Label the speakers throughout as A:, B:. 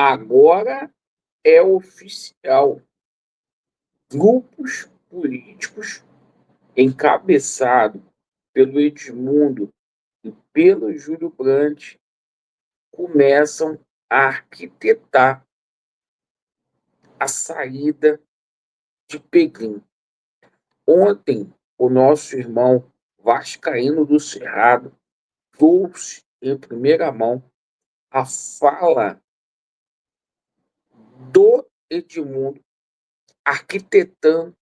A: Agora é oficial. Grupos políticos encabeçados pelo Edmundo e pelo Júlio Brandt começam a arquitetar a saída de Pequim. Ontem, o nosso irmão vascaíno do Cerrado trouxe em primeira mão a fala do Edmundo, arquitetando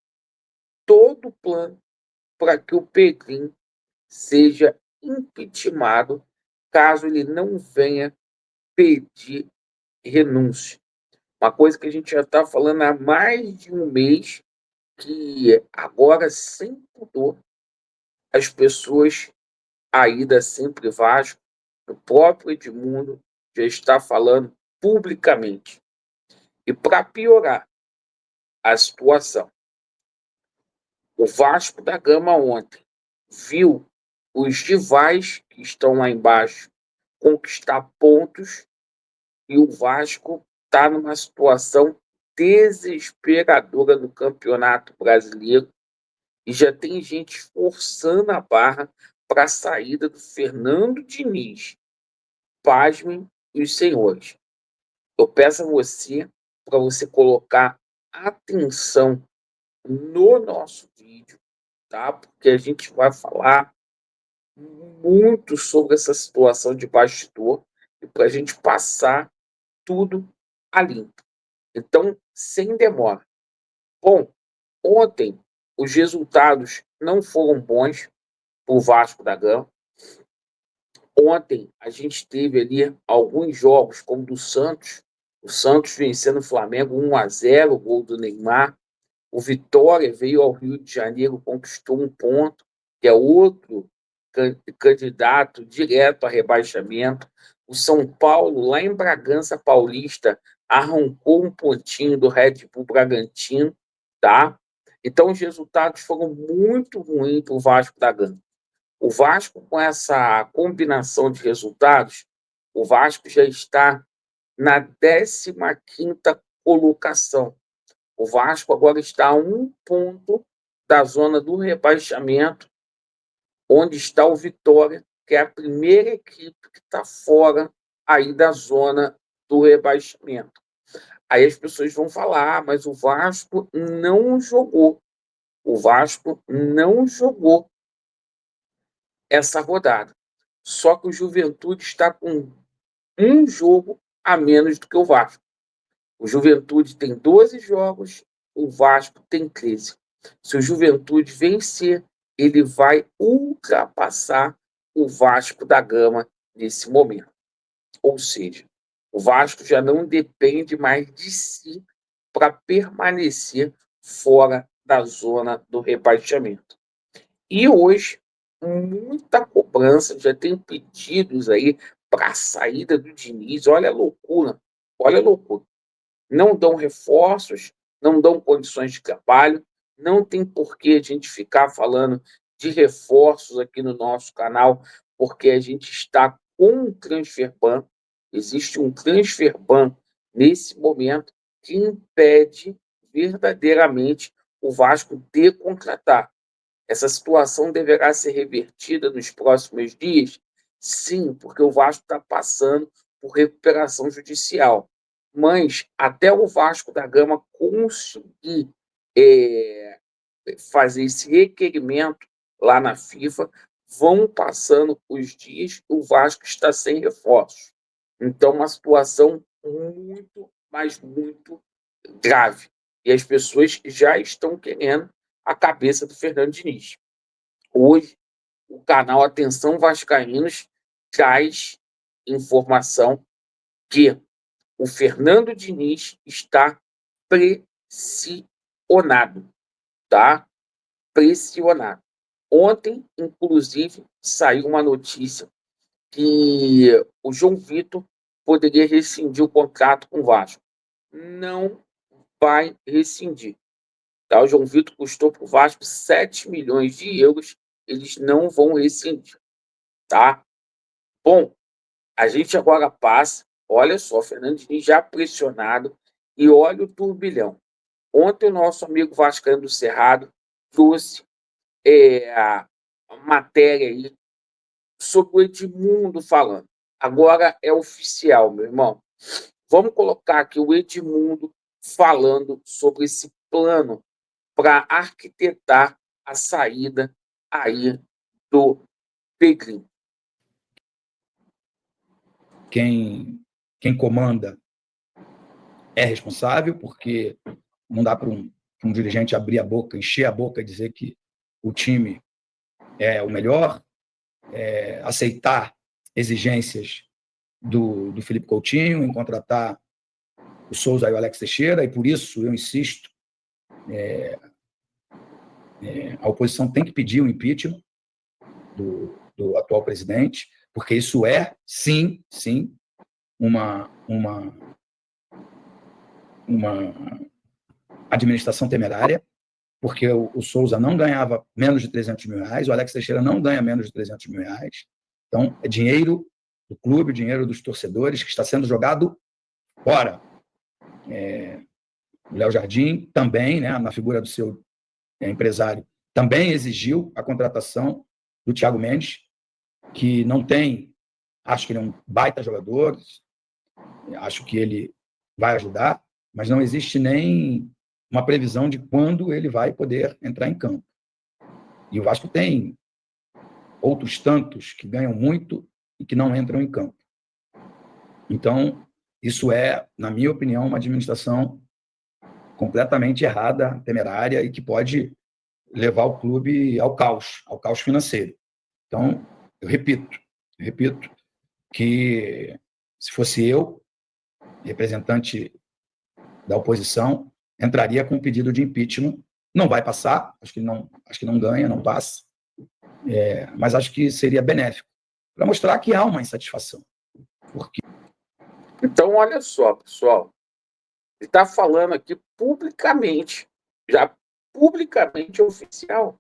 A: todo o plano para que o Pequim seja impeachmentado caso ele não venha pedir renúncia. Uma coisa que a gente já está falando há mais de um mês, que agora, sem pudor, as pessoas aí da Sempre Vasco, o próprio Edmundo, já está falando publicamente. E para piorar a situação, o Vasco da Gama ontem viu os rivais que estão lá embaixo conquistar pontos e o Vasco está numa situação desesperadora no Campeonato Brasileiro e já tem gente forçando a barra para a saída do Fernando Diniz. Pasmem os senhores. Eu peço a você para você colocar atenção no nosso vídeo, tá? Porque a gente vai falar muito sobre essa situação de bastidor e para a gente passar tudo a limpo. Então, sem demora. Bom, ontem os resultados não foram bons para o Vasco da Gama. Ontem a gente teve ali alguns jogos, como do Santos, o Santos vencendo o Flamengo 1-0, o gol do Neymar. O Vitória veio ao Rio de Janeiro, conquistou um ponto, que é outro candidato direto a rebaixamento. O São Paulo, lá em Bragança Paulista, arrancou um pontinho do Red Bull Bragantino, tá? Então, os resultados foram muito ruins para o Vasco da Gama. O Vasco, com essa combinação de resultados, o Vasco já está na 15ª colocação. O Vasco agora está a 1 ponto da zona do rebaixamento, onde está o Vitória, que é a primeira equipe que está fora aí da zona do rebaixamento. Aí as pessoas vão falar, mas o Vasco não jogou. O Vasco não jogou essa rodada. Só que o Juventude está com um jogo a menos do que o Vasco. O Juventude tem 12 jogos, o Vasco tem 13. Se o Juventude vencer, ele vai ultrapassar o Vasco da Gama nesse momento. Ou seja, o Vasco já não depende mais de si para permanecer fora da zona do rebaixamento. E hoje, muita cobrança, já tem pedidos aí para a saída do Diniz. Olha a loucura, olha a loucura. Não dão reforços, não dão condições de trabalho, não tem por que a gente ficar falando de reforços aqui no nosso canal, porque a gente está com um transfer ban, existe um transfer ban nesse momento que impede verdadeiramente o Vasco de contratar. Essa situação deverá ser revertida nos próximos dias? Sim, porque o Vasco está passando por recuperação judicial. Mas até o Vasco da Gama conseguir fazer esse requerimento lá na FIFA, vão passando os dias, o Vasco está sem reforços. Então, uma situação muito, mas muito grave. E as pessoas já estão querendo a cabeça do Fernando Diniz. Hoje, o canal Atenção Vascaínos traz informação que o Fernando Diniz está pressionado, tá? Pressionado. Ontem, inclusive, saiu uma notícia que o João Vitor poderia rescindir o contrato com o Vasco. Não vai rescindir. Tá? O João Vitor custou para o Vasco 7 milhões de euros. Eles não vão rescindir. Tá? Bom, a gente agora passa olha só, Fernando Diniz já pressionado, e olha o turbilhão. Ontem o nosso amigo Vascaíno do Cerrado trouxe a matéria aí sobre o Edmundo falando. Agora é oficial, meu irmão. Vamos colocar aqui o Edmundo falando sobre esse plano para arquitetar a saída aí do Pedrinho.
B: Quem comanda é responsável, porque não dá para um dirigente abrir a boca, encher a boca e dizer que o time é o melhor, aceitar exigências do Felipe Coutinho em contratar o Souza e o Alex Teixeira, e por isso eu insisto, a oposição tem que pedir o impeachment do atual presidente, porque isso é, sim, uma administração temerária, porque o Souza não ganhava menos de R$300 mil, o Alex Teixeira não ganha menos de R$300 mil. Então, é dinheiro do clube, dinheiro dos torcedores que está sendo jogado fora. O Léo Jardim também, né, na figura do seu empresário, também exigiu a contratação do Thiago Mendes, que não tem, acho que ele é um baita jogador, acho que ele vai ajudar, mas não existe nem uma previsão de quando ele vai poder entrar em campo. E o Vasco tem outros tantos que ganham muito e que não entram em campo. Então, isso é, na minha opinião, uma administração completamente errada, temerária e que pode levar o clube ao caos financeiro. Então, eu repito que se fosse eu, representante da oposição, entraria com um pedido de impeachment. Não vai passar, acho que não ganha, não passa, mas acho que seria benéfico para mostrar que há uma insatisfação. Porque...
A: Então, olha só, pessoal, ele está falando aqui publicamente, já publicamente oficial,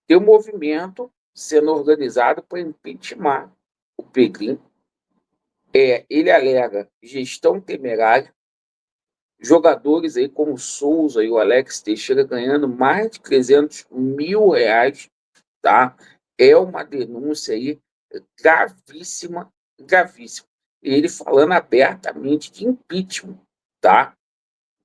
A: tem um movimento sendo organizado para impeachment o Pedrinho. Ele alega gestão temerária, jogadores aí como o Souza e o Alex Teixeira ganhando mais de R$300 mil, tá? É uma denúncia aí gravíssima, gravíssima. Ele falando abertamente de impeachment, tá?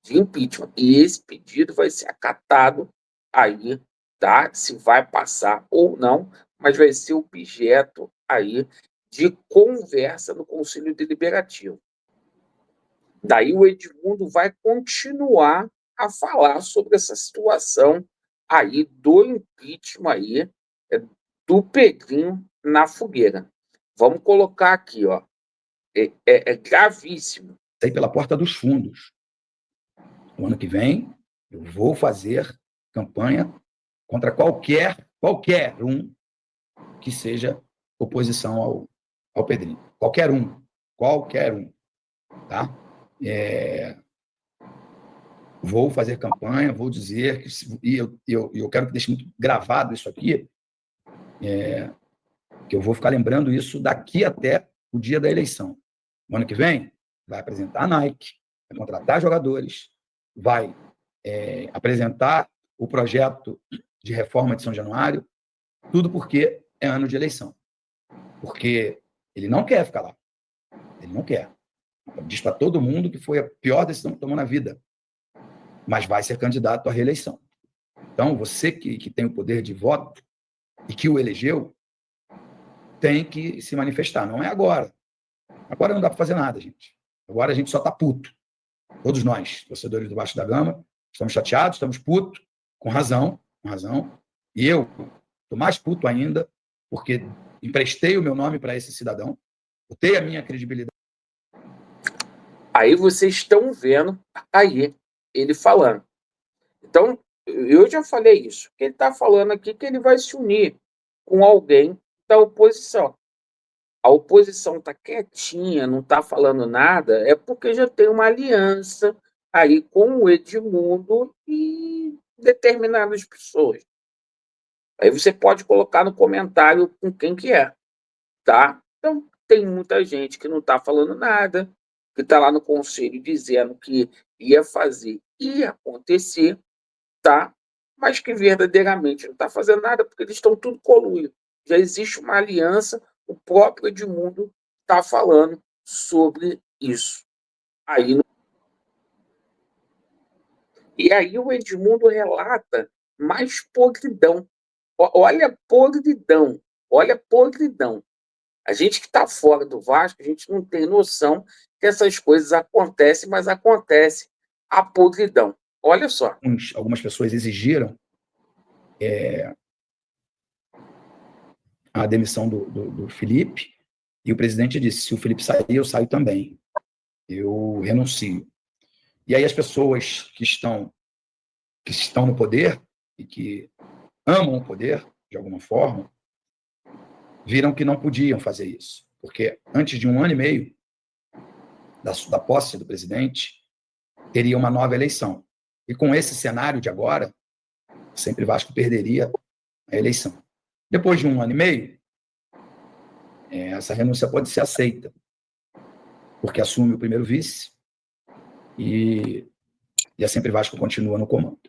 A: De impeachment. E esse pedido vai ser acatado aí, tá? Se vai passar ou não, mas vai ser objeto aí de conversa no Conselho Deliberativo. Daí o Edmundo vai continuar a falar sobre essa situação aí do impeachment aí, do Pedrinho na fogueira. Vamos colocar aqui, ó. É gravíssimo.
B: Sair pela porta dos fundos. O ano que vem, eu vou fazer campanha contra qualquer um que seja oposição ao Pedrinho. Qualquer um. Tá? Vou fazer campanha, vou dizer, e eu quero que deixe muito gravado isso aqui, que eu vou ficar lembrando isso daqui até o dia da eleição. No ano que vem, vai apresentar a Nike, vai contratar jogadores, vai apresentar o projeto de reforma de São Januário, tudo porque é ano de eleição. Porque ele não quer ficar lá. Ele não quer. Diz para todo mundo que foi a pior decisão que tomou na vida. Mas vai ser candidato à reeleição. Então, você que tem o poder de voto e que o elegeu, tem que se manifestar. Não é agora. Agora não dá para fazer nada, gente. Agora a gente só está puto. Todos nós, torcedores do Vasco da Gama, estamos chateados, estamos putos, com razão. E eu estou mais puto ainda, porque emprestei o meu nome para esse cidadão, botei a minha credibilidade.
A: Aí vocês estão vendo aí ele falando. Então, eu já falei isso. Ele está falando aqui que ele vai se unir com alguém da oposição. A oposição está quietinha, não está falando nada, é porque já tem uma aliança aí com o Edmundo e determinadas pessoas. Aí você pode colocar no comentário com quem que é, tá? Então, tem muita gente que não está falando nada, que está lá no conselho dizendo que ia fazer, ia acontecer, tá? Mas que verdadeiramente não está fazendo nada, porque eles estão tudo coluídos. Já existe uma aliança, o próprio Edmundo está falando sobre isso. Aí, e aí o Edmundo relata mais podridão. Olha a podridão, olha a podridão. A gente que está fora do Vasco, a gente não tem noção que essas coisas acontecem, mas acontece a podridão. Olha só.
B: Algumas pessoas exigiram a demissão do Felipe, e o presidente disse: se o Felipe sair, eu saio também. Eu renuncio. E aí as pessoas que estão no poder e que amam o poder, de alguma forma, viram que não podiam fazer isso. Porque antes de 1 ano e meio da posse do presidente, teria uma nova eleição. E com esse cenário de agora, sempre Vasco perderia a eleição. Depois de 1 ano e meio, essa renúncia pode ser aceita, porque assume o primeiro vice e a Sempre Vasco continua no comando.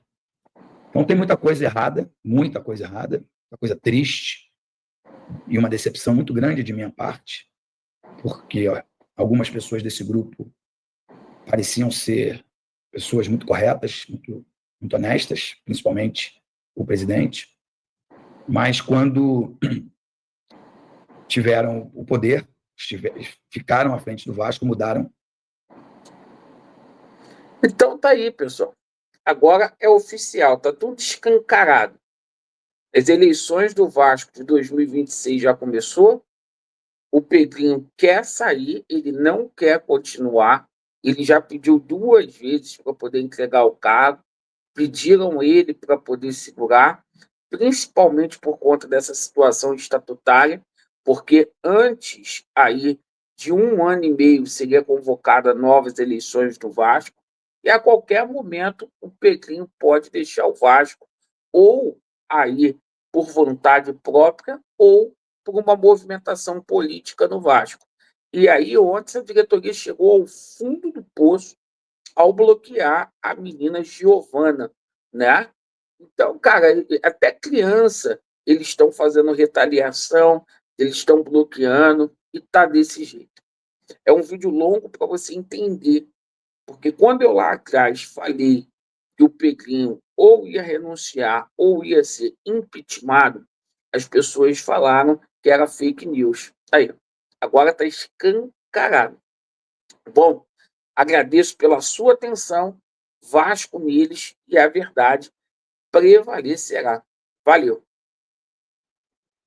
B: Então tem muita coisa errada, muita coisa triste e uma decepção muito grande de minha parte, porque algumas pessoas desse grupo pareciam ser pessoas muito corretas, muito honestas, principalmente o presidente, mas quando tiveram o poder, ficaram à frente do Vasco, mudaram.
A: Então tá aí, pessoal. Agora é oficial, tá tudo escancarado. As eleições do Vasco de 2026 já começou. O Pedrinho quer sair, ele não quer continuar. Ele já pediu 2 vezes para poder entregar o cargo. Pediram ele para poder segurar, principalmente por conta dessa situação estatutária, porque antes aí de 1 ano e meio seria convocada novas eleições do Vasco, e a qualquer momento o Pedrinho pode deixar o Vasco, ou aí por vontade própria, ou por uma movimentação política no Vasco. E aí ontem a diretoria chegou ao fundo do poço ao bloquear a menina Giovana, né? Então, cara, até criança eles estão fazendo retaliação, eles estão bloqueando e tá desse jeito. É um vídeo longo para você entender, porque quando eu lá atrás falei que o Pedrinho ou ia renunciar ou ia ser impeachmentado, as pessoas falaram que era fake news. Aí, agora está escancarado. Bom, agradeço pela sua atenção. Vasco neles e a verdade prevalecerá. Valeu!